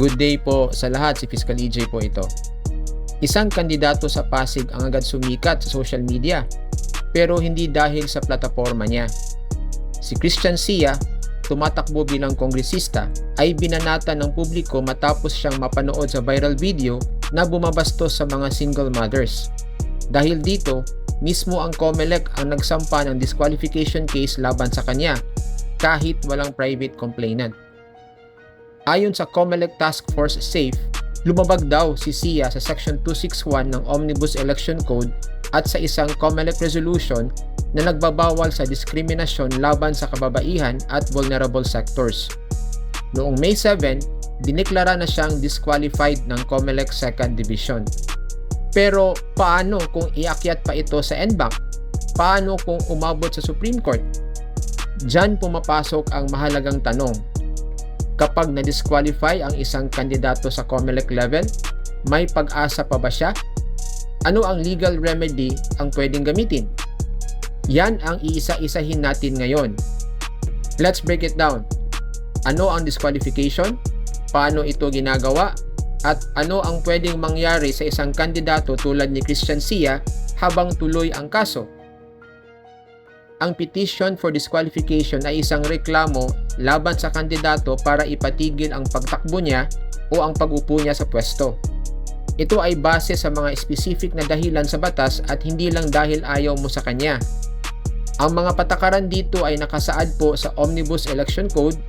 Good day po sa lahat, si Fiscal EJ po ito. Isang kandidato sa Pasig ang agad sumikat sa social media, pero hindi dahil sa plataforma niya. Si Christian Sia, tumatakbo bilang kongresista, ay binanata ng publiko matapos siyang mapanood sa viral video na bumabastos sa mga single mothers. Dahil dito, mismo ang COMELEC ang nagsampa ng disqualification case laban sa kanya, kahit walang private complainant. Ayon sa COMELEC Task Force SAFE, lumabag daw si Sia sa Section 261 ng Omnibus Election Code at sa isang COMELEC resolution na nagbabawal sa diskriminasyon laban sa kababaihan at vulnerable sectors. Noong May 7, dineklara na siyang disqualified ng COMELEC 2nd Division. Pero paano kung iakyat pa ito sa NBank? Paano kung umabot sa Supreme Court? Diyan pumapasok ang mahalagang tanong. Kapag na-disqualify ang isang kandidato sa COMELEC level, may pag-asa pa ba siya? Ano ang legal remedy ang pwedeng gamitin? Yan ang iisa-isahin natin ngayon. Let's break it down. Ano ang disqualification? Paano ito ginagawa? At ano ang pwedeng mangyari sa isang kandidato tulad ni Christian Sia habang tuloy ang kaso? Ang petition for disqualification ay isang reklamo laban sa kandidato para ipatigil ang pagtakbo niya o ang pag-upo niya sa pwesto. Ito ay base sa mga specific na dahilan sa batas at hindi lang dahil ayaw mo sa kanya. Ang mga patakaran dito ay nakasaad po sa Omnibus Election Code,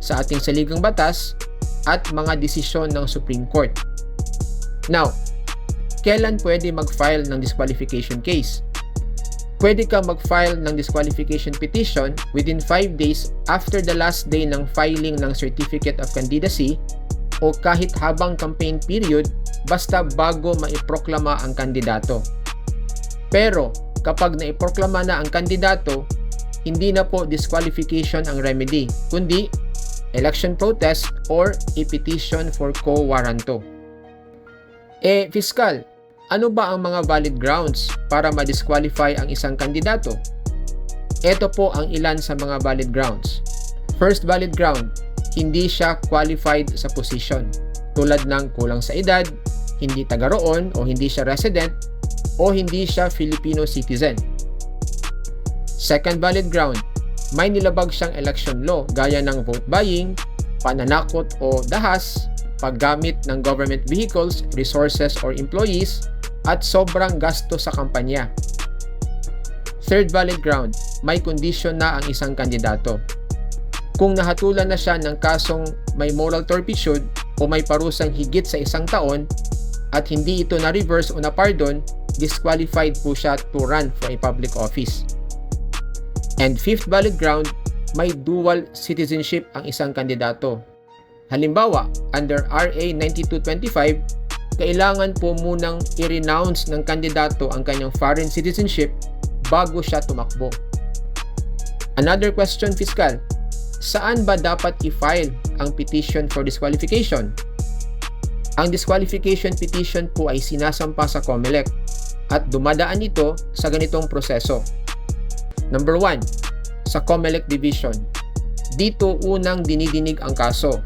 sa ating saligang batas, at mga desisyon ng Supreme Court. Now, kailan pwede mag-file ng disqualification case? Pwede kang mag-file ng disqualification petition within 5 days after the last day ng filing ng Certificate of Candidacy o kahit habang campaign period basta bago maiproklama ang kandidato. Pero kapag naiproklama na ang kandidato, hindi na po disqualification ang remedy, kundi election protest or a petition for quo warranto. Fiscal, ano ba ang mga valid grounds para ma-disqualify ang isang kandidato? Ito po ang ilan sa mga valid grounds. First valid ground, hindi siya qualified sa position, tulad ng kulang sa edad, hindi taga roon o hindi siya resident, o hindi siya Filipino citizen. Second valid ground, may nilabag siyang election law gaya ng vote buying, pananakot o dahas, paggamit ng government vehicles, resources or employees, at sobrang gasto sa kampanya. Third valid ground, may condition na ang isang kandidato. Kung nahatulan na siya ng kasong may moral turpitude o may parusang higit sa 1 taon at hindi ito na-reverse o na-pardon, disqualified po siya to run for a public office. And fifth valid ground, may dual citizenship ang isang kandidato. Halimbawa, under RA 9225, kailangan po munang i-renounce ng kandidato ang kanyang foreign citizenship bago siya tumakbo. Another question, Fiscal, saan ba dapat i-file ang petition for disqualification? Ang disqualification petition po ay sinasampa sa COMELEC at dumadaan ito sa ganitong proseso. Number 1, sa COMELEC Division. Dito unang dinidinig ang kaso.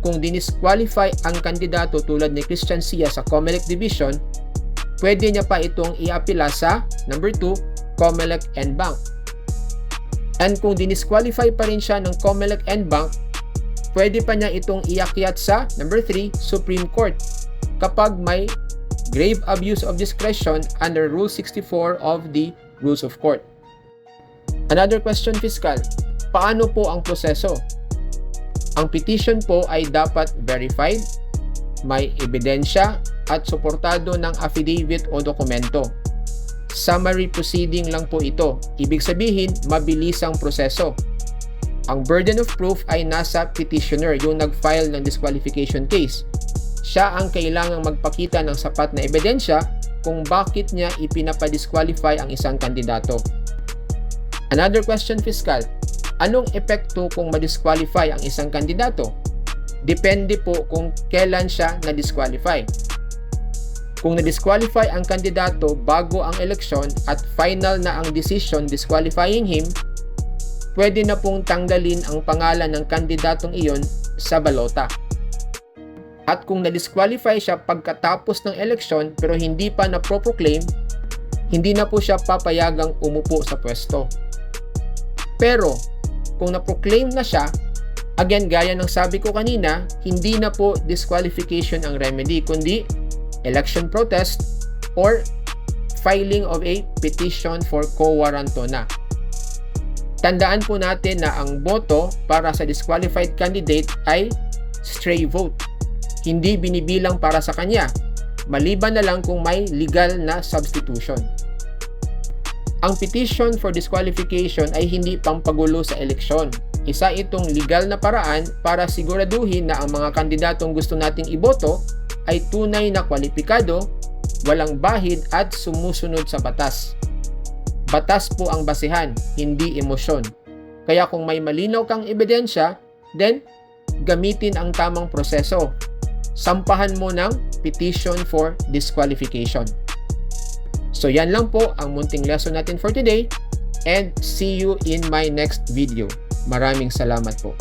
Kung dinisqualify ang kandidato tulad ni Christian Sia sa COMELEC Division, pwede niya pa itong iapila sa number 2, COMELEC NBank. And kung dinisqualify pa rin siya ng COMELEC NBank, pwede pa niya itong iakyat sa number 3, Supreme Court kapag may grave abuse of discretion under Rule 64 of the Rules of Court. Another question, Fiscal, paano po ang proseso? Ang petition po ay dapat verified, may ebidensya at suportado ng affidavit o dokumento. Summary proceeding lang po ito. Ibig sabihin, mabilis ang proseso. Ang burden of proof ay nasa petitioner, yung nag-file ng disqualification case. Siya ang kailangang magpakita ng sapat na ebidensya kung bakit niya ipinapadisqualify ang isang kandidato. Another question, Fiscal, anong epekto kung ma-disqualify ang isang kandidato? Depende po kung kailan siya na-disqualify. Kung na-disqualify ang kandidato bago ang eleksyon at final na ang decision disqualifying him, pwede na pong tanggalin ang pangalan ng kandidatong iyon sa balota. At kung na-disqualify siya pagkatapos ng eleksyon pero hindi pa na-proclaim, hindi na po siya papayagang umupo sa pwesto. Pero kung na-proclaim na siya, again, gaya ng sabi ko kanina, hindi na po disqualification ang remedy, kundi election protest or filing of a petition for quo warranto na. Tandaan po natin na ang boto para sa disqualified candidate ay stray vote. Hindi binibilang para sa kanya, maliban na lang kung may legal na substitution. Ang petition for disqualification ay hindi pampagulo sa eleksyon. Isa itong legal na paraan para siguraduhin na ang mga kandidatong gusto nating iboto ay tunay na kwalipikado, walang bahid at sumusunod sa batas. Batas po ang basehan, hindi emosyon. Kaya kung may malinaw kang ebidensya, then gamitin ang tamang proseso. Sampahan mo ng petition for disqualification. So yan lang po ang munting lesson natin for today, and see you in my next video. Maraming salamat po.